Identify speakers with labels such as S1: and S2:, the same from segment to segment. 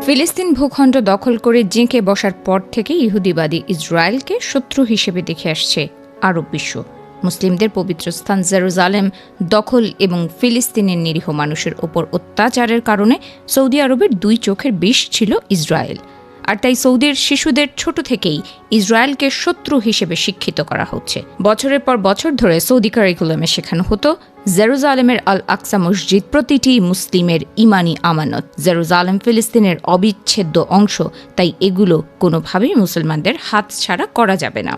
S1: ফিলিস্তিন ভূখণ্ড দখল করে জেঁকে বসার পর থেকে ইহুদিবাদী ইসরায়েলকে শত্রু হিসেবে দেখে আসছে আরব বিশ্ব। মুসলিমদের পবিত্র স্থান জেরুজালেম দখল এবং ফিলিস্তিনের নিরীহ মানুষের ওপর অত্যাচারের কারণে সৌদি আরবের দুই চোখের বিষ ছিল ইসরায়েল। আর তাই সৌদির শিশুদের ছোট থেকেই ইসরায়েলকে শত্রু হিসেবে শিক্ষিত করা হচ্ছে। বছরের পর বছর ধরে সৌদি কারিকুলামে শেখানো হতো জেরুজালেমের আল আকসা মসজিদ প্রতিটি মুসলিমের ইমানি আমানত। জেরুজালেম ফিলিস্তিনের অবিচ্ছেদ্য অংশ, তাই এগুলো কোনোভাবেই মুসলমানদের হাতছাড়া করা যাবে না।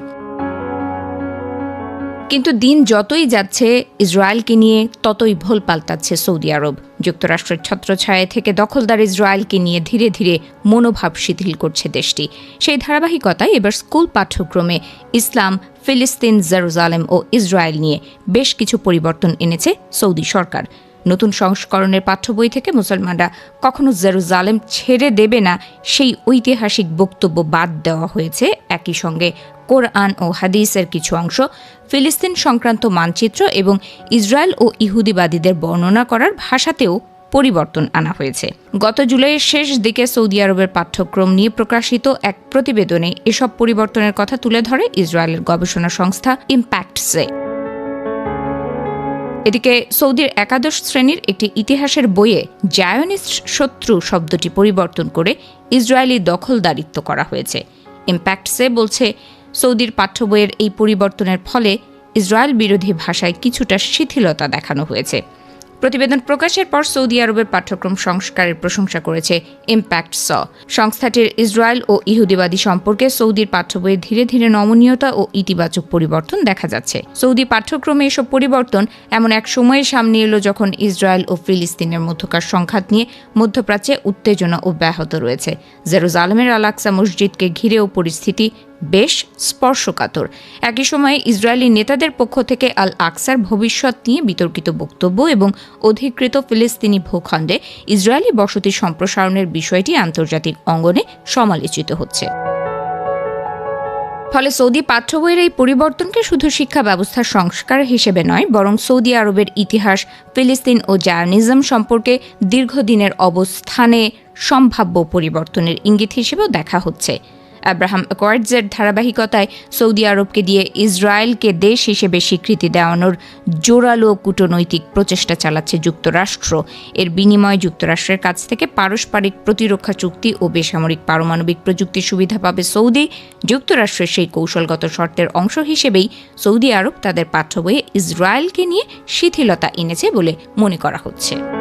S1: কিন্তু দিন যতই যাচ্ছে ইসরায়েলকে নিয়ে ততই ভোল পাল্টাচ্ছে সৌদি আরব। যুক্তরাষ্ট্রের ছত্রছায়া থেকে দখলদার ইসরায়েলকে নিয়ে ধীরে ধীরে মনোভাব শিথিল করছে দেশটি। সেই ধারাবাহিকতায় এবার স্কুল পাঠ্যক্রমে ইসলাম, ফিলিস্তিন, জেরুজালেম ও ইসরায়েল নিয়ে বেশ কিছু পরিবর্তন এনেছে সৌদি সরকার। নতুন সংস্করণের পাঠ্য বই থেকে মুসলমানরা কখনো জেরুজালেম ছেড়ে দেবে না সেই ঐতিহাসিক বক্তব্য বাদ দেওয়া হয়েছে। একই সঙ্গে কোরআন ও হাদিসের কিছু অংশ, ফিলিস্তিন সংক্রান্ত মানচিত্র এবং ইসরায়েল ও ইহুদিবাদীদের বর্ণনা করার ভাষাতেও পরিবর্তন আনা হয়েছে। গত জুলাইয়ের শেষ দিকে সৌদি আরবের পাঠ্যক্রম নিয়ে প্রকাশিত এক প্রতিবেদনে এসব পরিবর্তনের কথা তুলে ধরে ইসরায়েলের গবেষণা সংস্থা ইম্প্যাক্টসে। এদিকে সৌদির একাদশ শ্রেণীর একটি ইতিহাসের বইয়ে জায়নিস্ট শত্রু শব্দটি পরিবর্তন করে ইসরায়েলি দখলদারিত্ব করা হয়েছে। ইম্প্যাক্টসে বলছে, সৌদির পাঠ্য বইয়ের এই পরিবর্তনের ফলে ইসরায়েল বিরোধী ভাষায় কিছুটা শিথিলতা দেখানো হয়েছে। প্রতিবেদন প্রকাশের পর সৌদি আরবের পাঠ্যক্রম সংস্কারের প্রশংসা করেছে ইম্প্যাক্টস। সংস্থাটির ইসরায়েল ও ইহুদিবাদী সম্পর্কে সৌদির পাঠ্য বইয়ে ধীরে ধীরে নমনীয়তা ও ইতিবাচক পরিবর্তন দেখা যাচ্ছে। সৌদি পাঠ্যক্রমে এসব পরিবর্তন এমন এক সময়ে সামনে এলো যখন ইসরায়েল ও ফিলিস্তিনের মধ্যকার সংঘাত নিয়ে মধ্যপ্রাচ্যে উত্তেজনা অব্যাহত রয়েছে। জেরুজালেমের আল আকসা মসজিদকে ঘিরেও পরিস্থিতি বেশ স্পর্শকাতর। একই সময়ে ইসরায়েলি নেতাদের পক্ষ থেকে আল আকসার ভবিষ্যৎ নিয়ে বিতর্কিত বক্তব্য এবং অধিকৃত ফিলিস্তিনি ভূখণ্ডে ইসরায়েলি বসতি সম্প্রসারণের বিষয়টি আন্তর্জাতিক অঙ্গনে সমালোচিত হচ্ছে। ফলে সৌদি পাঠ্য বইয়ের এই পরিবর্তনকে শুধু শিক্ষা ব্যবস্থার সংস্কার হিসেবে নয়, বরং সৌদি আরবের ইতিহাস, ফিলিস্তিন ও জায়নিজম সম্পর্কে দীর্ঘদিনের অবস্থানে সম্ভাব্য পরিবর্তনের ইঙ্গিত হিসেবেও দেখা হচ্ছে। আব্রাহাম অ্যাকর্ডসের ধারাবাহিকতায় সৌদি আরবকে দিয়ে ইসরায়েলকে দেশ হিসেবে স্বীকৃতি দেওয়ানোর জোরালো কূটনৈতিক প্রচেষ্টা চালাচ্ছে যুক্তরাষ্ট্র। এর বিনিময়ে যুক্তরাষ্ট্রের কাছ থেকে পারস্পরিক প্রতিরক্ষা চুক্তি ও বেসামরিক পারমাণবিক প্রযুক্তির সুবিধা পাবে সৌদি। যুক্তরাষ্ট্রের সেই কৌশলগত শর্তের অংশ হিসেবেই সৌদি আরব তাদের পাঠ্য বইয়ে ইসরায়েলকে নিয়ে শিথিলতা এনেছে বলে মনে করা হচ্ছে।